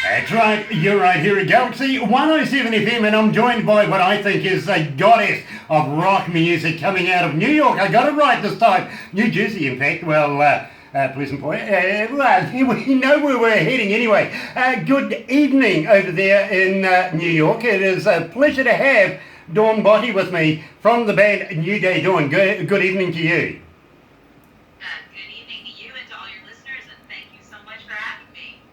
That's right, you're right here at Galaxy 107 FM, and I'm joined by what I think is a goddess of rock music coming out of New York. I got it right this time. New Jersey, in fact. Pleasant Point. We know where we're heading anyway. Good evening over there in New York. It is a pleasure to have Dawn Botti with me from the band New Day Dawn. Good evening to you.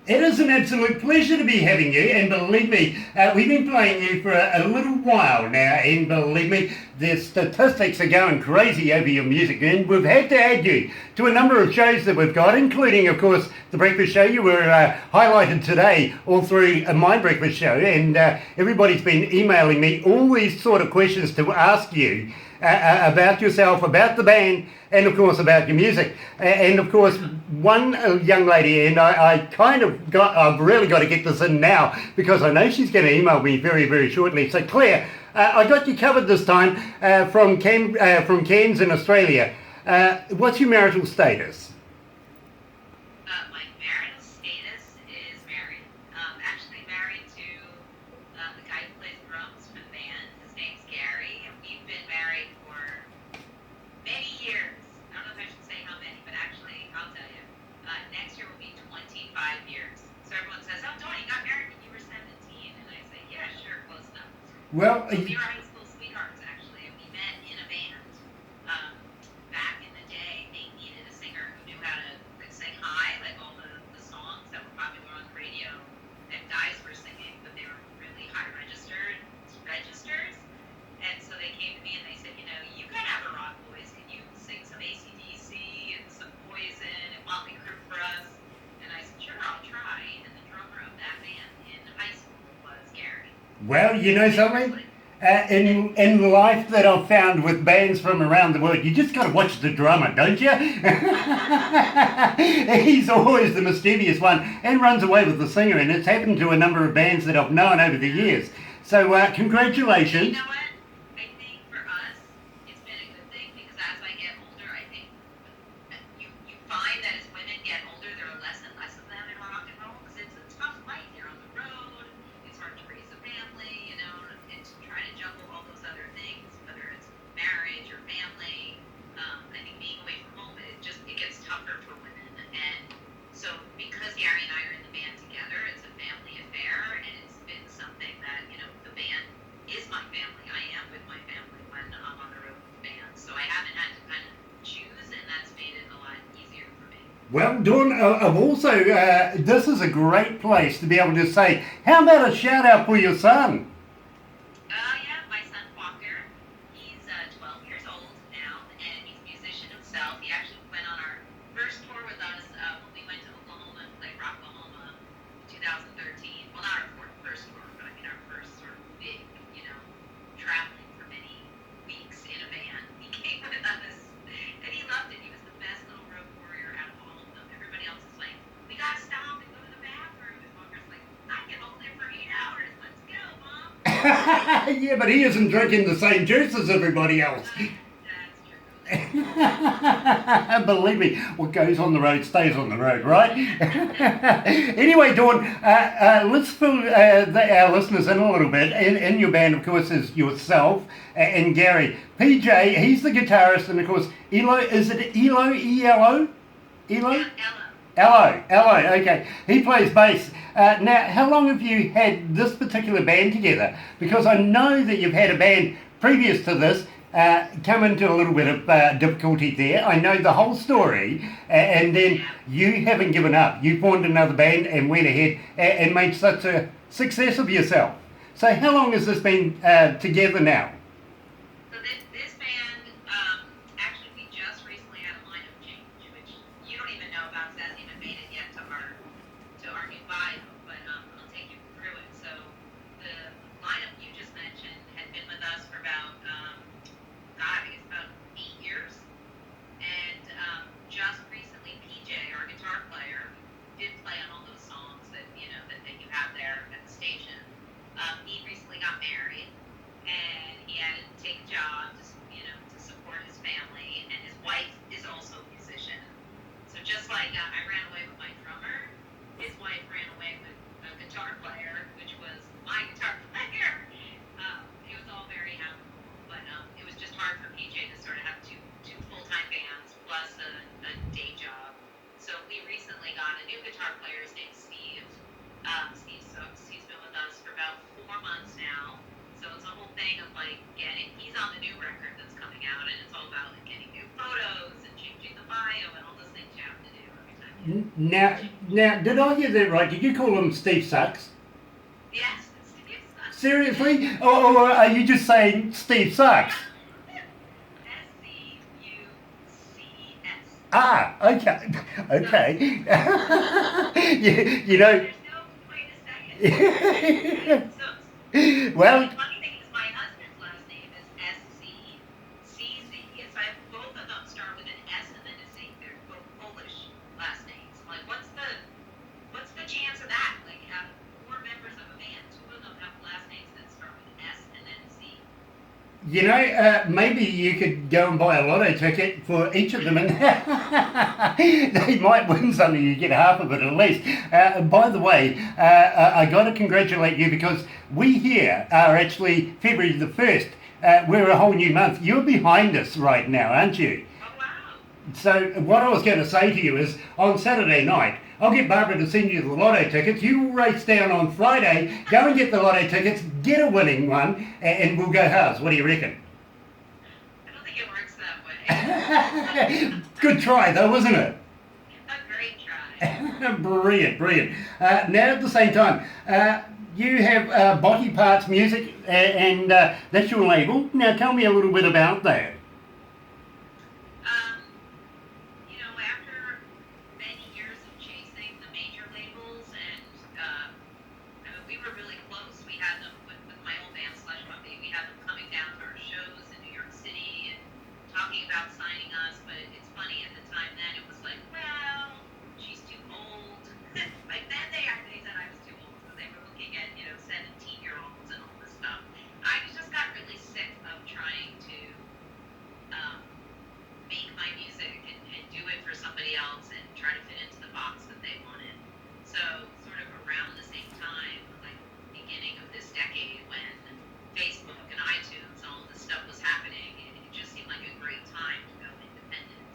It is an absolute pleasure to be having you, and believe me, we've been playing you for a little while now, and believe me, the statistics are going crazy over your music, and we've had to add you to a number of shows that we've got, including, of course, The Breakfast Show. You were highlighted today all through My Breakfast Show, and everybody's been emailing me all these sort of questions to ask you about yourself, about the band, and of course about your music. And of course, one young lady, and I've really got to get this in now because I know she's going to email me very, very shortly. So Claire, I got you covered this time from Cairns in Australia. What's your marital status? My marital status is married. Actually married to the guy who plays drums for the band. His name's Gary, and we've been married for many years. I don't know if I should say how many, but actually, I'll tell you. Next year will be 25 years. So everyone says, "Oh, Dawn, you got married when you were 17," and I say, "Yeah, sure, close enough." Well, we were high school sweethearts, actually, and we met in a band. Back in the day, they needed a singer who knew how to sing high, like all the songs that were popular on the radio that guys were singing, but they were really high registers. And so they came to me and they said, you kind of have a rock voice. Can you sing some AC/DC and some Poison and Motley Crue for us? And I said, sure, I'll try. And the drummer of that band in high school was Gary. well, you know something? In life that I've found with bands from around the world, you just got to watch the drummer, don't you? He's always the mischievous one and runs away with the singer, and it's happened to a number of bands that I've known over the years. So congratulations. You know what? I think for us, it's been a good thing because as I get older, I think you find that as women get older, there are less and less of them in rock and roll because it's a tough life. You're on the road. It's hard to raise a family, and to try to juggle all those other things, whether it's marriage or family. I think being away from home, it gets tougher for women. And so because Gary and I are in the band together, it's a family affair, and it's been something that, the band is my family. I am with my family when I'm on the road with the band. So I haven't had to kind of choose, and that's made it a lot easier for me. Well, Dawn, I've also, this is a great place to be able to say, how about a shout out for your son? Yeah, my son Walker, he's 12 years old now, and he's a musician himself. He actually went on our first tour with us when we went to Oklahoma and played Rocklahoma in 2013. Well, not our first tour, but I mean our first sort of big, traveling for many weeks in a van. He came with us, and he loved it. He was the best little road warrior out of all of them. Everybody else is like, we gotta stop and go to the bathroom. And Walker's like, I can hold it for 8 hours. Let's go, Mom. Yeah, but he isn't drinking the same juice as everybody else. That's true. Believe me, what goes on the road stays on the road, right? Anyway, Dawn, let's fill our listeners in a little bit. In your band, of course, is yourself and Gary. PJ, he's the guitarist, and of course, Elo, is it Elo? E-L-O? Elo? Elo, okay. He plays bass. Now, how long have you had this particular band together? Because I know that you've had a band previous to this come into a little bit of difficulty there. I know the whole story, and then you haven't given up. You formed another band and went ahead and made such a success of yourself. So how long has this been together now? So this band, actually, we just recently had a lineup change, which you don't even know about, because it hasn't even made it yet to our new bio, but I'll take you through it. So the lineup you just mentioned had been with us for about, I think it's about 8 years, and just recently, PJ, our guitar player, did play on all those songs that you have there at the station. He recently got married, and he new guitar player. His name's Steve. Steve's been with us for about 4 months now. So it's a whole thing of like he's on the new record that's coming out, and it's all about like getting new photos and changing the bio and all those things you have to do every time Now, did I hear that right? Did you call him Steve Sucks? Yes, it's Steve Sucks. Seriously? Or are you just saying Steve Sucks? SCUCS. Ah, okay. Okay. you know. There's no way to say it. Well, the funny thing is my husband's last name is SCCZ. So both of them start with an S and then a C. They're both Polish last names. I'm like, what's the chance of that? Like, have 4 members of a band, 2 of them have last names that start with an S and then a C. you know, maybe you could go and buy a lotto ticket for each of them, and they might win something. You get half of it at least. By the way, I got to congratulate you because we here are actually February the 1st. We're a whole new month. You're behind us right now, aren't you? Oh, wow. So what I was going to say to you is, on Saturday night, I'll get Barbara to send you the lotto tickets. You race down on Friday, go and get the lotto tickets, get a winning one, and we'll go halves. What do you reckon? I don't think it works that way. Good try though, wasn't it? A great try. Brilliant. Now at the same time, you have Body Parts Music, and that's your label. Now tell me a little bit about that. After many years of chasing the major labels, and we were really close. We had them with my old band Slush Puppy. We had them coming down to our shows in New York City and talking about signing us. But it's funny, at the time then it was like, well, she's too old. Like then they said I was too old, so they were looking at 17-year-olds and all this stuff. I just got really sick of trying to make my music and do it for somebody else and try to fit into the box that they wanted. So sort of around the same time, like beginning of this decade, when Facebook and iTunes and all this stuff was happening, it just seemed like a great time to go independent.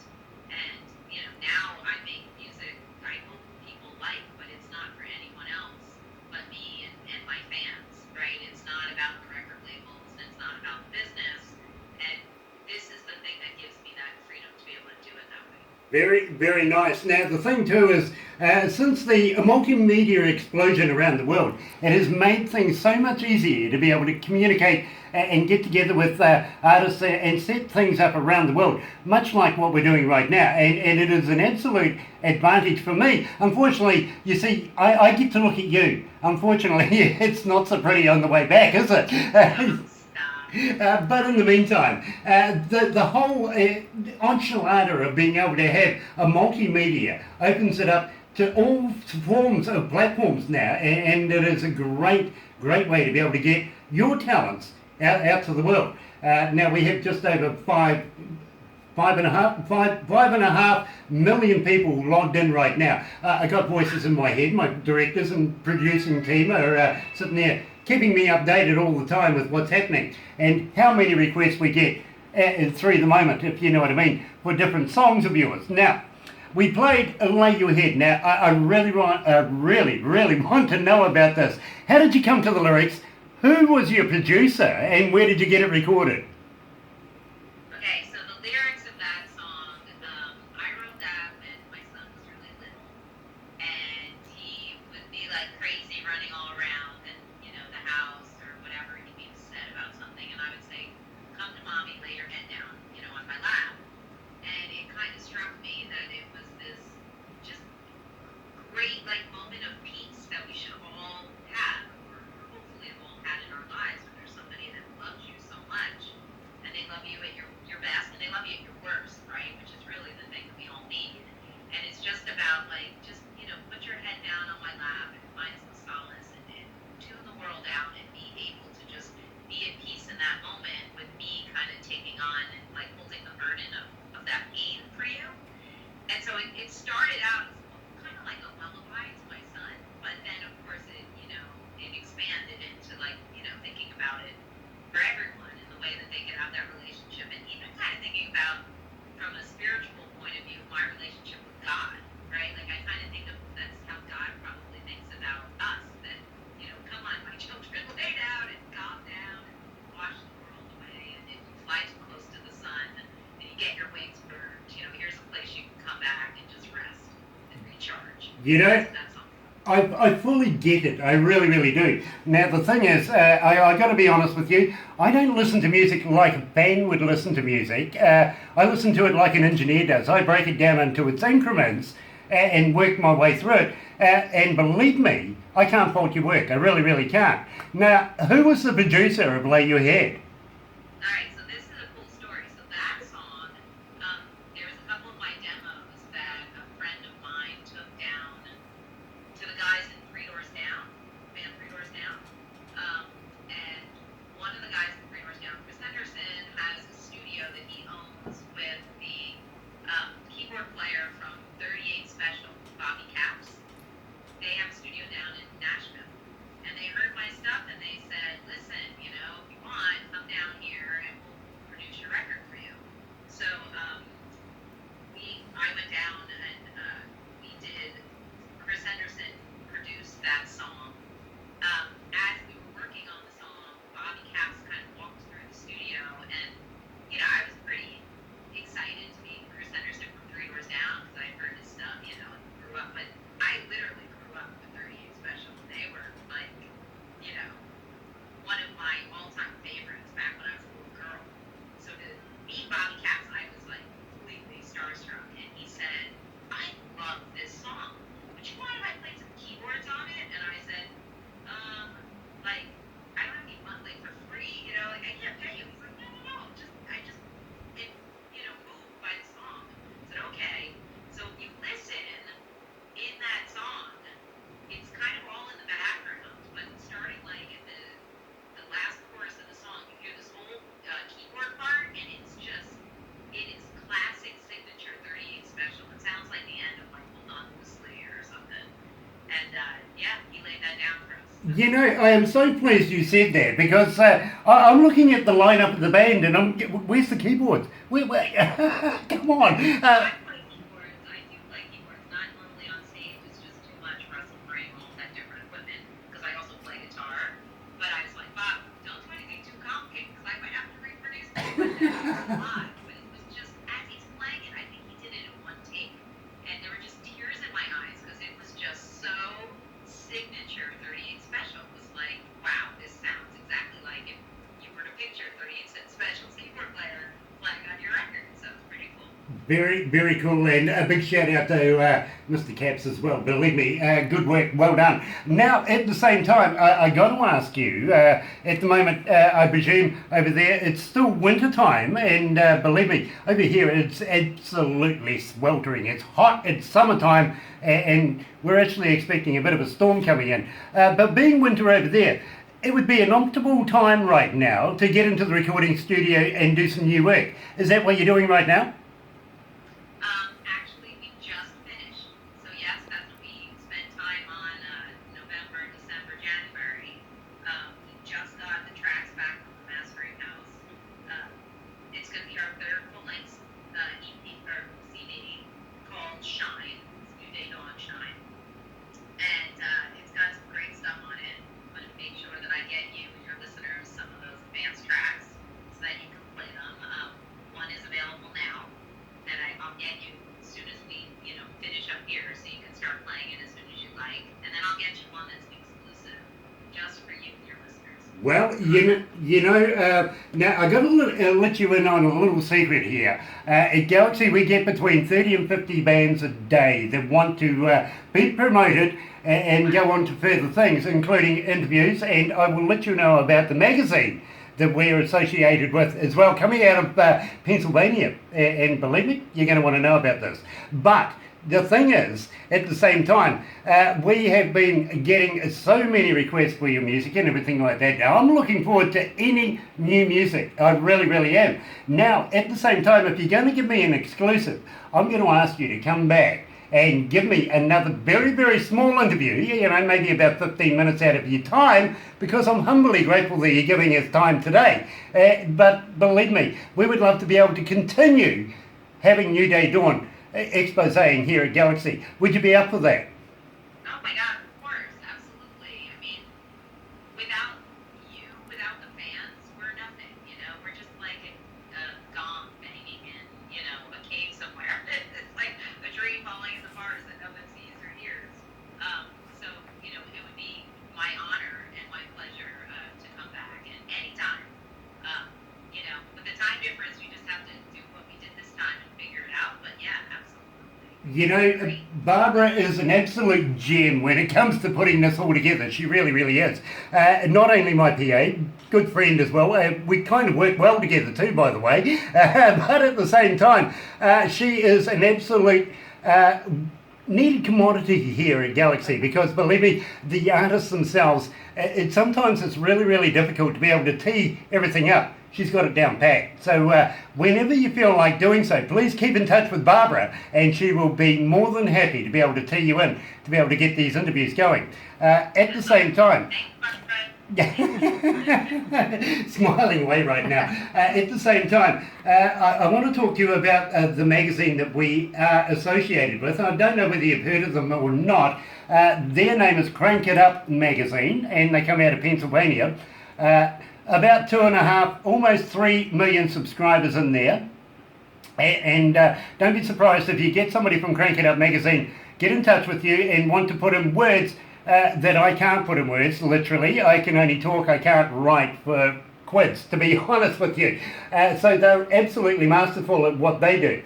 And now I make music I hope people like, but it's not for anyone else but me and my fans, right? It's not about the record labels, and it's not about the business. And this is the thing that gives me that freedom to be able to do it that way. Very nice. Now the thing too is, since the multimedia explosion around the world, it has made things so much easier to be able to communicate and get together with artists and set things up around the world, much like what we're doing right now. And it is an absolute advantage for me. Unfortunately, you see, I get to look at you. Unfortunately, it's not so pretty on the way back, is it? But in the meantime, the whole enchilada of being able to have a multimedia opens it up to all forms of platforms now, and it is a great way to be able to get your talents out to the world. Now we have just over 5.5 million people logged in right now. I got voices in my head. My directors and producing team are sitting there keeping me updated all the time with what's happening and how many requests we get through the moment, if you know what I mean, for different songs of yours. Now, we played Lay Your Head. Now, I really want to know about this. How did you come to the lyrics? Who was your producer and where did you get it recorded? Okay, so the lyrics of that song, I wrote that when my son was really little, and he would be like crazy running all around and the house or whatever, he'd be upset about something, and I would say, come to mommy, lay your head down, on my lap. And it kind of struck me that it was this just great moment of peace that we should all have, or hopefully have all had in our lives, when there's somebody that loves you so much You know, that song. I fully get it. I really, really do. Now, the thing is, I got to be honest with you. I don't listen to music like a fan would listen to music. I listen to it like an engineer does. I break it down into its increments and work my way through it. And believe me, I can't fault your work. I really, really can't. Now, who was the producer of Lay Your Head? All right, so this is a cool story. So that song, there's a couple of my demos that a friend of mine took down to the guys in Three Doors Down, band Three Doors Down. And one of the guys in Three Doors Down, Chris Henderson, has a studio that he owns with the keyboard player from 38 Special, Bobby Caps. They have a studio down in Nashville. And they heard my stuff and they said, listen, you know, if you want, come down here and we'll produce your record for you. So I went down and we did. Chris Henderson produced that song. As we were working on the song, Bobby Caps kind of walked through the studio, and you know, I was pretty excited to meet Chris Henderson from Three Doors Down because I heard his stuff, you know, and grew up. But I literally grew up with 38 Special. They were like, you know, one of my all-time favorites back when I was a little girl. So to meet Bobby Caps, I was like completely starstruck, and he said, I love this song. Would you mind if I played some keyboards on it? And I said, like, I don't have any money, like, for free, you know, like, I can't pay you. He's like, no, it, you know, moved by the song. I said, okay. So if you listen in that song, it's kind of all in the background, but starting, like, at the last chorus of the song, you hear this whole keyboard part, and it is classic signature 38 Special. It sounds like the end of, like, Hold On Loosely or something. And, yeah, he laid that down for us. You know, I am so pleased you said that because I'm looking at the lineup of the band and where's the keyboards? Come on. I play keyboards. I do play keyboards. Not normally on stage. It's just too much for us to bring all that different equipment because I also play guitar. But I was like, Bob, don't do anything too complicated because I might have to reproduce the equipment live. But it was just, as he's playing it, I think he did it in one take. And there were just tears in my eyes because it was just so signature 38 Special. It was like, wow, this sounds exactly like if you were to picture 38 Special's keyboard player playing on your record. So it's pretty cool. Very, very cool, and a big shout out to Mr. Caps as well. Believe me, good work, well done. Now, at the same time, I got to ask you, at the moment, I presume over there, it's still winter time, and believe me, over here it's absolutely sweltering. It's hot, it's summertime, and we're actually expecting a bit of a storm coming in. But being winter over there, it would be an optimal time right now to get into the recording studio and do some new work. Is that what you're doing right now? Actually, we just finished. So yes, that's what we spent time on November, December, January. We just got the tracks back from the mastering house. It's going to be our third full-length EP or CD called Shine. It's New Day Dawn Shine, and it's got some great stuff on it. I'm going to make sure that I get you and your listeners some of those advanced tracks so that you can play them. One is available now. That I'll get you as soon as we, you know, finish up here, so you can start playing it as soon as you like, and then I'll get you one that's exclusive just for you and your listeners. Well, now I got to let you in on a little secret here. At Galaxy, we get between 30 and 50 bands a day that want to be promoted and go on to further things, including interviews, and I will let you know about the magazine that we're associated with as well, coming out of Pennsylvania. And believe me, you're going to want to know about this. But the thing is, at the same time, we have been getting so many requests for your music and everything like that. Now, I'm looking forward to any new music. I really, really am. Now, at the same time, if you're going to give me an exclusive, I'm going to ask you to come back and give me another very, very small interview, you know, maybe about 15 minutes out of your time, because I'm humbly grateful that you're giving us time today. But believe me, we would love to be able to continue having New Day Dawn exposing here at Galaxy. Would you be up for that? Oh my God, of course, absolutely. I mean, without you, without the fans, we're nothing, you know? We're just like a gong banging in, you know, a cave somewhere. It's like a dream falling apart that no one sees or hears. You know, Barbara is an absolute gem when it comes to putting this all together. She really, really is. Not only my PA, good friend as well. We kind of work well together too, by the way. But at the same time, she is an absolute needed commodity here at Galaxy, because believe me, the artists themselves, sometimes it's really, really difficult to be able to tee everything up. She's got it down pat. So whenever you feel like doing so, please keep in touch with Barbara, and she will be more than happy to be able to tee you in, to be able to get these interviews going. At the same time, smiling away right now. At the same time, I want to talk to you about the magazine that we are associated with. I don't know whether you've heard of them or not. Their name is Crank It Up Magazine, and they come out of Pennsylvania. About 2.5, almost 3 million subscribers in there. And don't be surprised if you get somebody from Crank It Up Magazine, get in touch with you and want to put in words that I can't put in words, literally. I can only talk, I can't write for quids, to be honest with you. So they're absolutely masterful at what they do.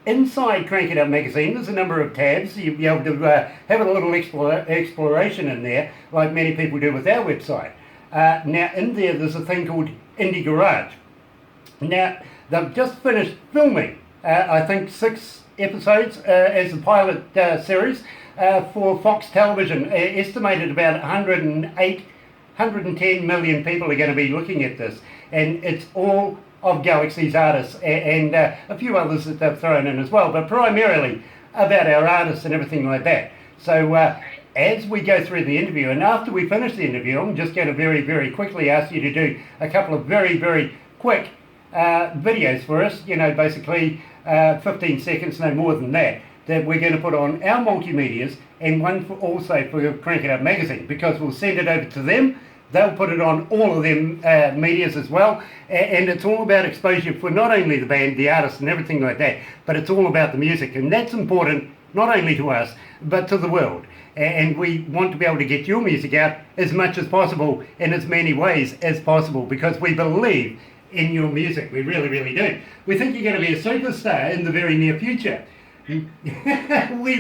Inside Crank It Up Magazine, there's a number of tabs. You'll be able to have a little exploration in there, like many people do with our website. Now, in there's a thing called Indie Garage. Now, they've just finished filming, I think, 6 episodes as a pilot series for Fox Television. Estimated about 110 million people are going to be looking at this. And it's all of Galaxy's artists and a few others that they've thrown in as well, but primarily about our artists and everything like that. So as we go through the interview, and after we finish the interview, I'm just going to very, very quickly ask you to do a couple of very, very quick videos for us, you know, basically 15 seconds, no more than that, that we're going to put on our multimedias, and one also for Crank It Up Magazine, because we'll send it over to them. They'll put it on all of them medias as well, and it's all about exposure for not only the band, the artists and everything like that, but it's all about the music, and that's important not only to us, but to the world. And we want to be able to get your music out as much as possible, in as many ways as possible, because we believe in your music. We really, really do. We think you're going to be a superstar in the very near future. We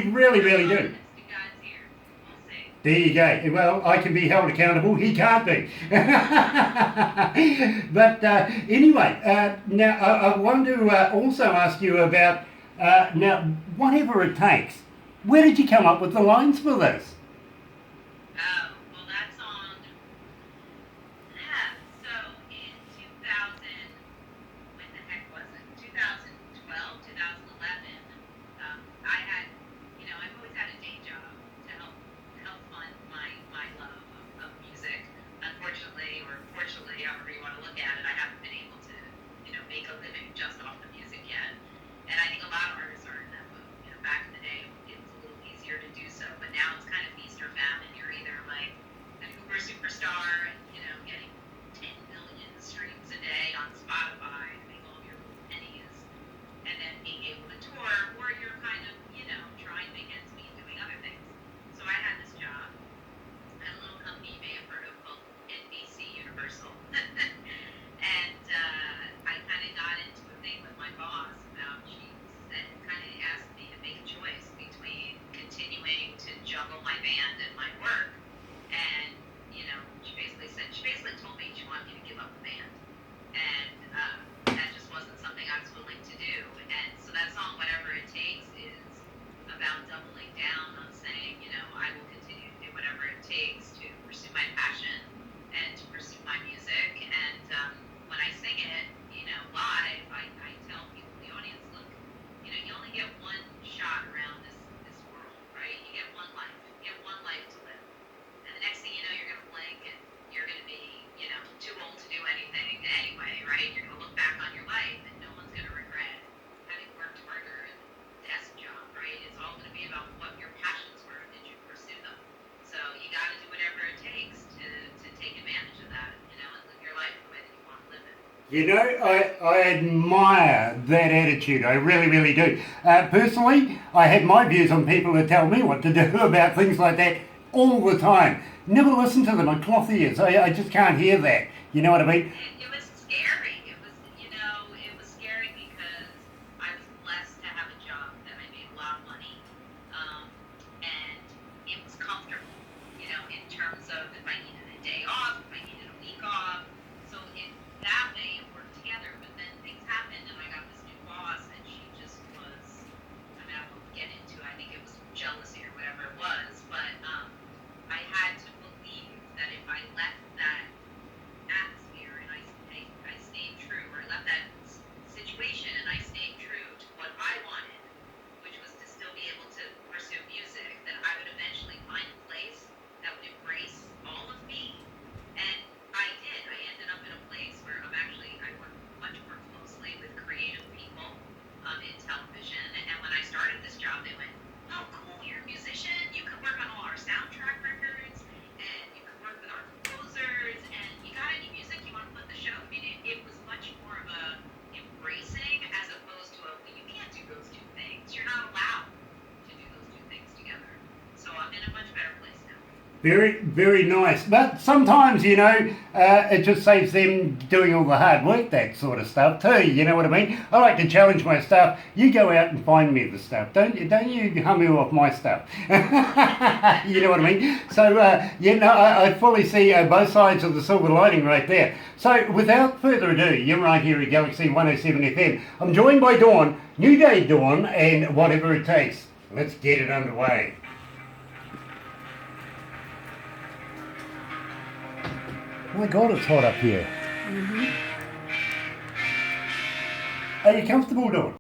really, really do. There you go. Well, I can be held accountable. He can't be. But anyway, now I want to also ask you about, now, whatever it takes. Where did you come up with the lines for this? Well, that's on. So in 2000, when the heck was it? 2012, 2011. I had, I've always had a day job to help fund my love of music. Unfortunately, or fortunately, however you want to look at it, I haven't been able to, make a living just off the music yet. And I think a lot of artists are in that mode. Back in the day, it was a little easier to do so, but now it's kind of feast or famine. You're either like an Uber superstar and getting 10 million streams a day on Spotify to make all of your little pennies, and then being able to tour, or you're kind of trying to make ends meet doing other things. So I had this job at a little company you may have heard of called NBC Universal, and I kind of got into a thing with my boss about she kind of asked me to make a choice between continuing to juggle my band and my work, and she basically told me she wanted me to give up the band, and that just wasn't something I was willing to do. And so that song, Whatever It Takes, is about doubling down on saying, I will continue to do whatever it takes to pursue my passion and to pursue my music. And when I sing it, live, I tell people in the audience, look, you only get one shot around this world, right? You get one life. You get one life to live. And the next thing you know, you're going to blink and you're going to be, too old to do anything anyway, right? You're going to look back on your life and no one's going to regret having worked harder and desk job, right? It's all going to be about what your passions were and did you pursue them. So you got to do whatever it takes to take advantage of that, and live your life the way that you want to live it. I admire that attitude. I really, really do. Personally, I have my views on people that tell me what to do about things like that all the time. Never listen to them on cloth ears. I just can't hear that. You know what I mean? It was scary. It was scary because I was blessed to have a job that I made a lot of money, Very, very nice. But sometimes, you know, it just saves them doing all the hard work, that sort of stuff too. You know what I mean? I like to challenge my staff. You go out and find me the stuff. Don't you hum me off my stuff. You know what I mean? So, I fully see both sides of the silver lining right there. So, without further ado, you're right here at Galaxy 107 FM. I'm joined by Dawn, New Day Dawn, and whatever it takes. Let's get it underway. Oh my God, it's hot up here. Are you comfortable, Dawn?